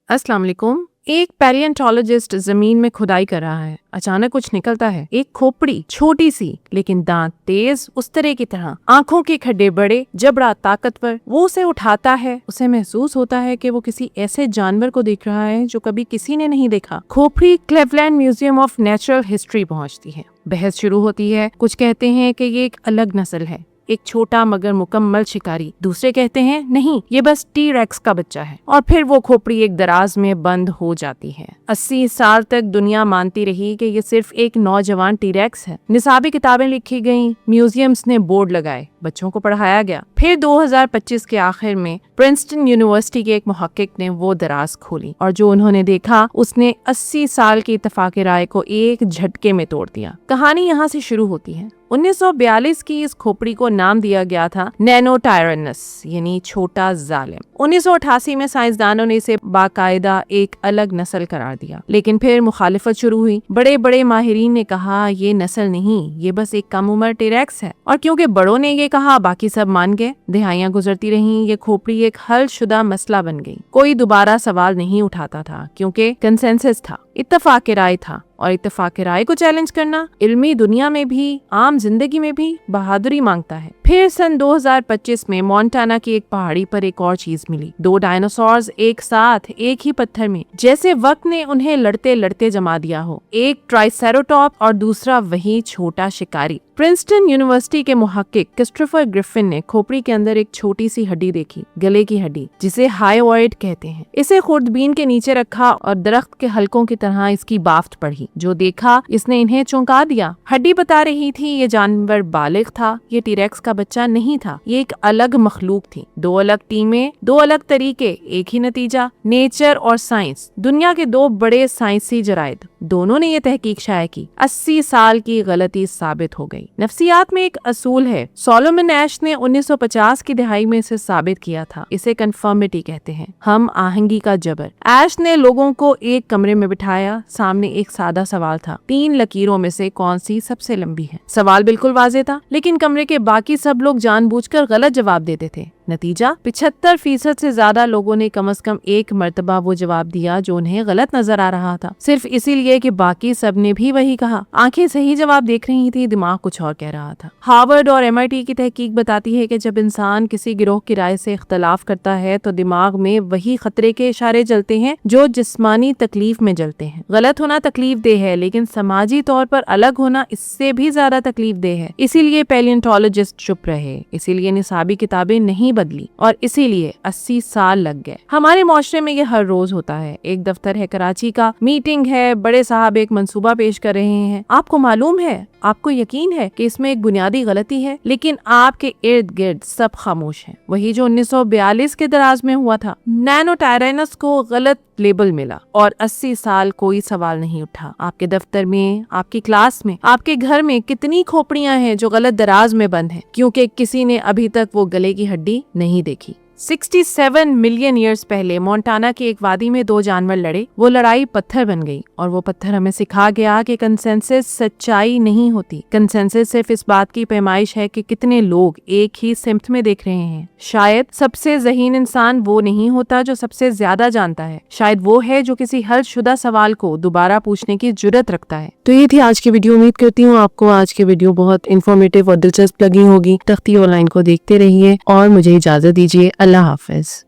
अस्सलाम वालेकुम। एक पैलियोंटोलॉजिस्ट जमीन में खुदाई कर रहा है। अचानक कुछ निकलता है, एक खोपड़ी, छोटी सी लेकिन दांत तेज, उस तरह की तरह, आंखों के खड्डे बड़े, जबड़ा ताकतवर। वो उसे उठाता है। उसे महसूस होता है कि वो किसी ऐसे जानवर को देख रहा है जो कभी किसी ने नहीं देखा। खोपड़ी Cleveland museum of natural history पहुंचती है। बहस शुरू होती है। कुछ कहते हैं कि ये एक अलग नस्ल है, एक छोटा मगर मुकम्मल शिकारी। दूसरे कहते हैं नहीं, ये बस टी-रेक्स का बच्चा है। और फिर वो खोपड़ी एक दराज में बंद हो जाती है। 80 साल तक दुनिया मानती रही कि ये सिर्फ एक नौजवान टी-रेक्स है। निसाबी किताबें लिखी गईं, म्यूजियम्स ने बोर्ड लगाए, बच्चों को पढ़ाया गया। फिर 2025 के आखिर में प्रिंसटन यूनिवर्सिटी के एक मुहक्किक ने वो दराज खोली और जो उन्होंने देखा उसने 80 साल की इत्तेफाक राय को एक झटके में तोड़ दिया। कहानी यहाँ से शुरू होती है। 1942 की इस खोपड़ी को नाम दिया गया था नैनोटायरनस, यानी छोटा जालिम। 1988 में साइंसदानों ने इसे बाकायदा एक अलग नस्ल करार दिया, लेकिन फिर मुखालिफत शुरू हुई। बड़े बड़े माहिरीन ने कहा ये नस्ल नहीं, ये बस एक कम उम्र टी-रेक्स है। और क्योंकि बड़ों ने ये कहा, बाकी सब मान गए। दिहाइयां गुजरती रहीं, ये खोपड़ी एक हल शुदा मसला बन गई। कोई दोबारा सवाल नहीं उठाता था क्योंकि कंसेंसस था, इत्तेफाक राय था। और इत्तेफाक राय को चैलेंज करना इल्मी दुनिया में भी, आम जिंदगी में भी बहादुरी मांगता है। फिर सन 2025 में मोंटाना की एक पहाड़ी पर एक और चीज मिली। 2 डायनासोर्स एक साथ एक ही पत्थर में, जैसे वक्त ने उन्हें लड़ते लड़ते जमा दिया हो। एक ट्राइसेरोटॉप और दूसरा वही छोटा शिकारी। प्रिंसटन यूनिवर्सिटी के मुहक्किक क्रिस्टोफर ग्रिफिन ने खोपड़ी के अंदर एक छोटी सी हड्डी देखी, गले की हड्डी, जिसे हायोइड कहते हैं। इसे खुर्दबीन के नीचे रखा और दरख्त के हलकों की तरह इसकी बाफ्त पढ़ी। जो देखा इसने इन्हें चौंका दिया। हड्डी बता रही थी ये जानवर बालिग था, ये टी-रेक्स का बच्चा नहीं था, ये एक अलग मखलूक थी। 2 अलग टीमें, 2 अलग तरीके, एक ही नतीजा। नेचर और साइंस, दुनिया के 2 बड़े साइंसी जराइद, दोनों ने ये तहकीक शाया की। 80 साल की गलती साबित हो गई। नफ्सियात में एक असूल है, सोलोमन एश ने 1950 की दहाई में इसे साबित किया था। इसे कन्फर्मिटी कहते हैं, हम आहंगी का जबर। एश ने लोगों को एक कमरे में बिठाया, सामने एक सादा सवाल था, 3 लकीरों में से कौन सी सबसे लंबी है। सवाल बिल्कुल वाज़ेह था, लेकिन कमरे के बाकी सब लोग जानबूझकर गलत जवाब देते थे। नतीजा 75% से ज्यादा लोगों ने कम से कम एक मर्तबा वो जवाब दिया जो उन्हें गलत नजर आ रहा था, सिर्फ इसीलिए कि बाकी सब ने भी वही कहा। आंखें सही जवाब देख रही थी, दिमाग कुछ और कह रहा था। हार्वर्ड और MIT की तहकीक बताती है कि जब इंसान किसी गिरोह की राय से इख्तलाफ करता है तो दिमाग में वही खतरे के इशारे जलते हैं जो जिस्मानी तकलीफ में जलते हैं। गलत होना तकलीफ देह है, लेकिन समाजी तौर पर अलग होना इससे भी ज्यादा तकलीफ देह है। इसीलिए पैलियोंटोलॉजिस्ट चुप रहे, इसीलिए निसाबी किताबें नहीं बदली और इसीलिए 80 साल लग गए। हमारे माशरे में ये हर रोज होता है। एक दफ्तर है कराची का, मीटिंग है, बड़े साहब एक मंसूबा पेश कर रहे हैं। आपको मालूम है, आपको यकीन है कि इसमें एक बुनियादी गलती है, लेकिन आपके इर्द गिर्द सब खामोश हैं। वही जो 1942 के दराज में हुआ था। नैनोटायरनस को गलत लेबल मिला और 80 साल कोई सवाल नहीं उठा। आपके दफ्तर में, आपकी क्लास में, आपके घर में कितनी खोपड़ियां हैं जो गलत दराज में बंद हैं क्योंकि किसी ने अभी तक वो गले की हड्डी नहीं देखी। 67 मिलियन ईयर्स पहले मोंटाना की एक वादी में 2 जानवर लड़े। वो लड़ाई पत्थर बन गई और वो पत्थर हमें सिखा गया कि कंसेंसस सच्चाई नहीं होती। कंसेंसस सिर्फ इस बात की पैमाइश है कि कितने लोग एक ही सिमत में देख रहे हैं। शायद सबसे ज़हीन इंसान वो नहीं होता जो सबसे ज्यादा जानता है, शायद वो है जो किसी हल शुदा सवाल को दोबारा पूछने की जुर्रत रखता है। तो ये थी आज की वीडियो। उम्मीद करती हूँ आपको आज की वीडियो बहुत इन्फॉर्मेटिव और दिलचस्प लगी होगी। तख्ती ऑनलाइन को देखते रहिए और मुझे इजाजत दीजिए। अल्लाह हाफिज।